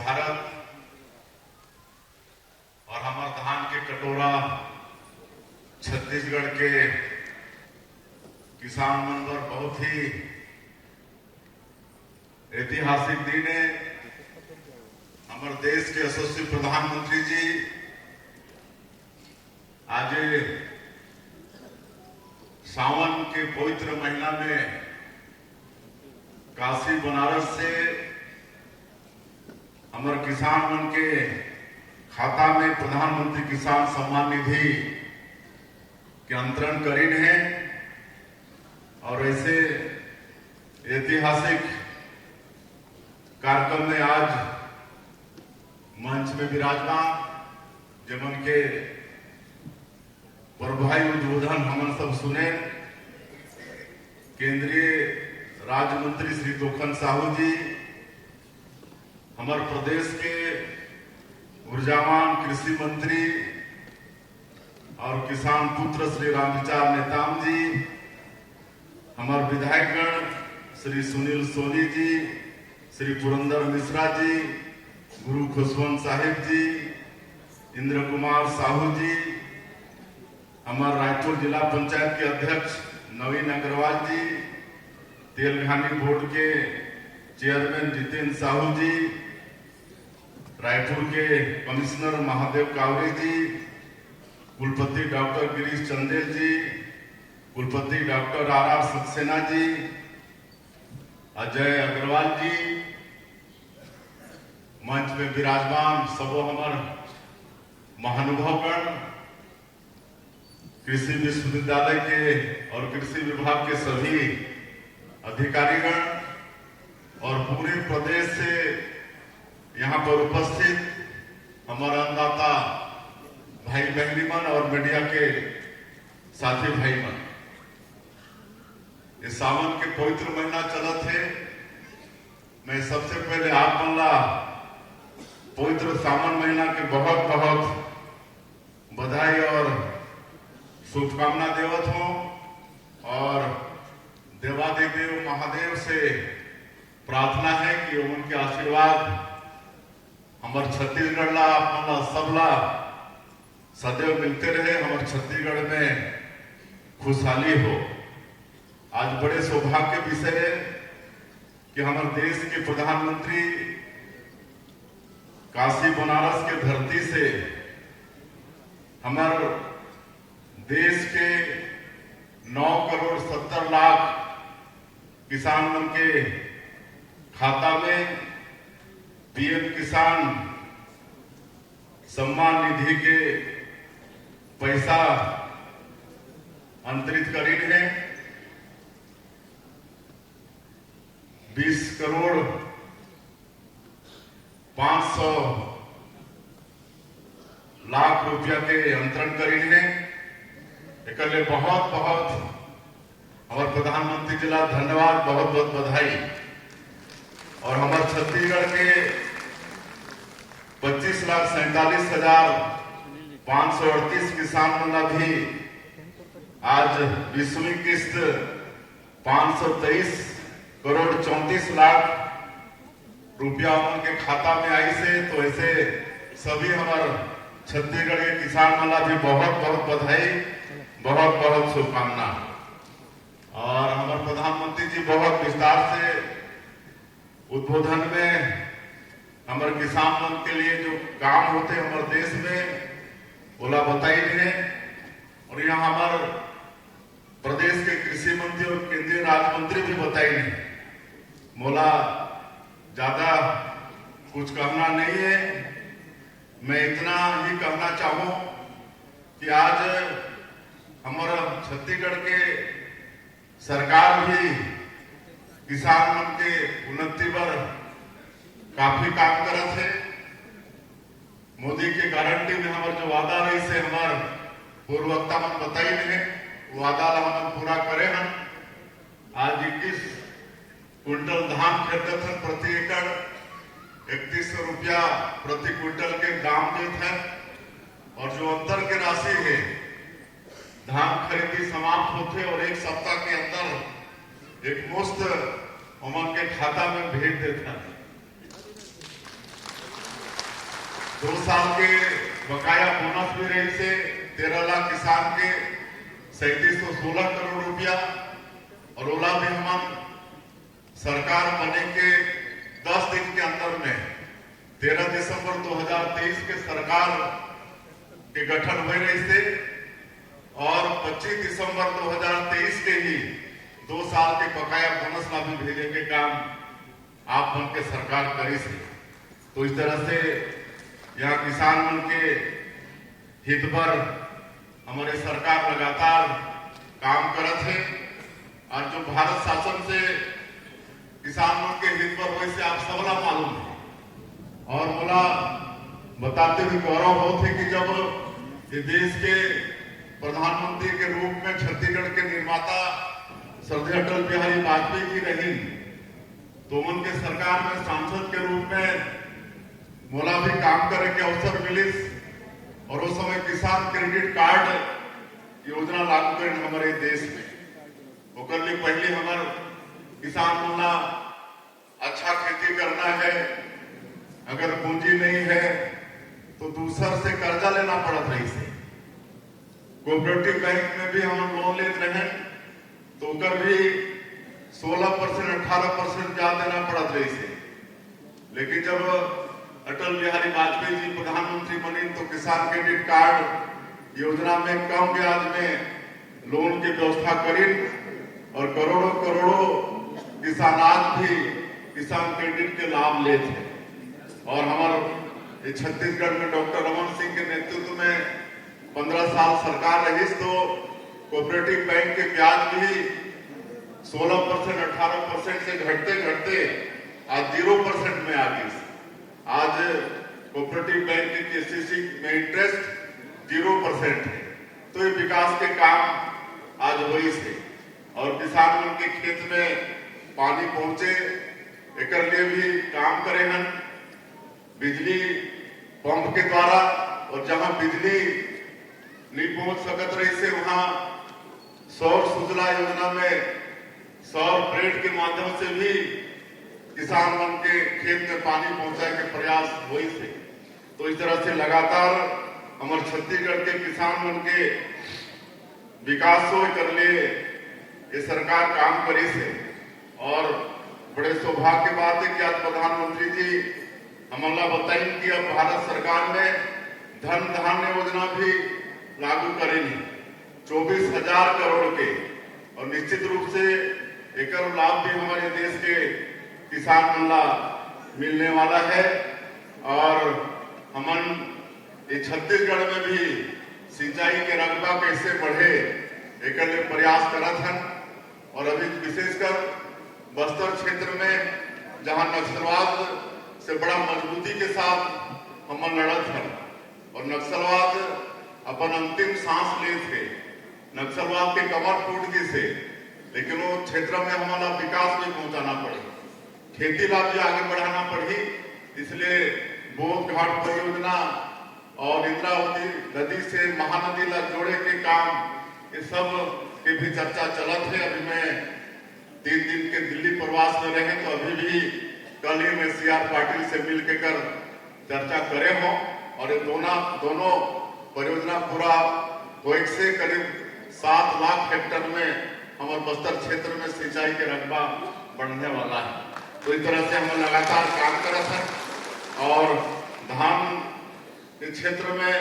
भारत और हमार धान के कटोरा छत्तीसगढ़ के किसान मन पर बहुत ही ऐतिहासिक दिन है। हमारे देश के यशस्वी प्रधानमंत्री जी आज सावन के पवित्र महीना में काशी बनारस से हमारे किसान मन के खाता में प्रधानमंत्री किसान सम्मान निधि के अंतरण करीन है और ऐसे ऐतिहासिक कार्यक्रम में आज मंच में विराजमान जमन के प्रभावी उद्बोधन हमन सब सुने। केंद्रीय राज्य मंत्री श्री तोखन साहू जी, हमारे प्रदेश के ऊर्जावान कृषि मंत्री और किसान पुत्र श्री रामविचार नेताम जी, हमारे विधायकगण श्री सुनील सोनी जी, श्री पुरंदर मिश्रा जी, गुरु खुशवंत साहिब जी, इंद्र कुमार साहू जी, हमारे रायपुर जिला पंचायत के अध्यक्ष नवीन अग्रवाल जी, तेलघानी बोर्ड के चेयरमैन जितेंद्र साहू जी, रायपुर के कमिश्नर महादेव कावरे जी, कुलपति डॉक्टर गिरीश चंदेल जी, कुलपति डॉक्टर आर सक्सेना जी, अजय अग्रवाल जी, मंच में विराजमान सबो हमार महानुभावगण, कृषि विश्वविद्यालय के और कृषि विभाग के सभी अधिकारीगण और पूरे प्रदेश से यहाँ पर उपस्थित हमारा अन्नदाता भाई बहनी मन और मीडिया के साथी भाई मन, इस सावन के पवित्र महीना चलत है। मैं सबसे पहले आप मनला पवित्र सावन महीना के बहुत बहुत बधाई और शुभकामना देवत हूं और देवादिदेव महादेव से प्रार्थना है कि उनके आशीर्वाद हमारे छत्तीसगढ़ ला अपना सबला सदैव मिलते रहे, हमारे छत्तीसगढ़ में खुशहाली हो। आज बड़े सौभाग्य विषय है कि हमारे देश के प्रधानमंत्री काशी बनारस के धरती से हमारे देश के 9 करोड़ 70 लाख किसान मन के खाता में पीएम किसान सम्मान निधि के पैसा अंतरित करीन है। 20 करोड़ 500 लाख रुपया के अंतरण करीन है। एक बहुत बहुत हमारे प्रधानमंत्री जी ला धन्यवाद, बहुत बहुत बधाई। और हमारे छत्तीसगढ़ के 25,47,538 किसान मन भी आज 20वीं किस्त 523 करोड़ 34 लाख रुपया उनके खाता में आई से। तो ऐसे सभी हमारे छत्तीसगढ़ के किसान मन भी बहुत बहुत बधाई, बहुत बहुत शुभकामना। और हमारे प्रधानमंत्री जी बहुत विस्तार से उद्बोधन में हमारे किसान मन के लिए जो काम होते हमारे देश में बोला बताई है। और यहाँ हमारे प्रदेश के कृषि मंत्री और केंद्रीय राज्य मंत्री भी बताई नहीं, बोला ज्यादा कुछ कहना नहीं है। मैं इतना ही कहना चाहूं कि आज हमारा छत्तीसगढ़ के सरकार भी किसान मन के उन्नति पर काफी काम करत है। मोदी के गारंटी में हमारे जो वादा रही से हमारे पूर्ववक्ता मन बताई नहीं, वादा ला हम पूरा करे हैं। आज 21 क्विंटल धान खरीदत है प्रति एकड़, 3100 रुपया प्रति क्विंटल के दाम देते हैं। और जो अंतर के राशि है, धान खरीदी समाप्त होते और एक सप्ताह के अंदर एक मुश्त उमंग के खाता में भेज देता है। 2 साल के बकाया बोनस भी रही से 13 लाख किसान के 3716 करोड़ रुपया। और ओला भी हम सरकार बने के 10 दिन के अंदर में 13 दिसंबर 2023 के सरकार के गठन हुए रही थे और 25 दिसंबर 2023 के ही 2 साल के बकाया बोनस ला भी भेजे के काम आप मन के सरकार करी से। तो इस तरह से यहाँ किसान मन के हित पर हमारे सरकार लगातार काम करत है। और जो भारत शासन से किसान मन के हित पर वैसे आप सबला मालूम है। और बोला बताते हुए गौरव होते कि जब ये देश के प्रधानमंत्री के रूप में छत्तीसगढ़ के निर्माता श्रद्धेय अटल बिहारी वाजपेयी जी रही, तो उनके सरकार में सांसद के रूप में मोला भी काम करे के अवसर मिलिस। और उस समय किसान क्रेडिट कार्ड योजना लागू करें हमारे देश में। ओकर लिए पहले हमारे किसान मोला अच्छा खेती करना है, अगर पूंजी नहीं है तो दूसर से कर्जा लेना पड़त रही से। कोऑपरेटिव बैंक में भी हम लोन लेते रहे तो ओकर भी 16% 18% ब्याज देना पड़त रही से। लेकिन जब अटल बिहारी वाजपेयी जी प्रधानमंत्री बने तो किसान क्रेडिट कार्ड योजना में कम ब्याज में लोन की व्यवस्था करी और करोड़ों करोड़ों किसान आज भी किसान क्रेडिट के लाभ लेते हैं। और हमारे छत्तीसगढ़ में डॉक्टर रमन सिंह के नेतृत्व में 15 साल सरकार रही तो कोऑपरेटिव बैंक के ब्याज भी 16% 18% से घटते घटते आज 0% में आ गई। आज कोऑपरेटिव बैंक की केसीसी में इंटरेस्ट 0% है। तो ये विकास के काम आज वही से। और किसान मन के खेत में पानी पहुंचे एक लिए भी काम करे हैं बिजली पंप के द्वारा। और जहां बिजली नहीं पहुंच सकत रही से वहां सौर सुजला योजना में सौर प्लेट के माध्यम से भी किसान मन के खेत में पानी पहुंचाए के प्रयास हुई से। तो इस तरह से लगातार हमारे छत्तीसगढ़ के किसान मन के विकास हो कर लिए ये सरकार काम करी से। और बड़े सौभाग्य की बात है कि आज प्रधानमंत्री जी हमला बताई कि अब भारत सरकार ने धन धान्य योजना भी लागू करेगी 24,000 करोड़ के। और निश्चित रूप से एक लाभ भी हमारे देश के किसान मन मिलने वाला है। और हमन ये छत्तीसगढ़ में भी सिंचाई के रकबा कैसे बढ़े एक लिए प्रयास करत हैं। और अभी विशेषकर बस्तर क्षेत्र में जहां नक्सलवाद से बड़ा मजबूती के साथ हम लड़त हैं और नक्सलवाद अपन अंतिम सांस ले थे। नक्सलवाद के कमर टूट गई से, लेकिन वो क्षेत्र में हमारा विकास भी पहुंचाना पड़े, खेती लाभ भी आगे बढ़ाना पड़ी। इसलिए बोध घाट परियोजना और इंद्रावती नदी से महानदी ला जोड़े के काम ये सब की भी चर्चा चलत है। अभी मैं 3 दिन के दिल्ली प्रवास में रहे तो अभी भी कल ही मैं CR पाटिल से मिल के कर चर्चा करे हो। और ये दोनों परियोजना पूरा हो से करीब 7 लाख हेक्टेयर में हमारे बस्तर क्षेत्र में सिंचाई के रकबा बढ़ने वाला है। तो इस तरह से हम लगातार काम करत हैं। और धान के क्षेत्र में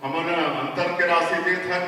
हमने अंतर के राशि देत हैं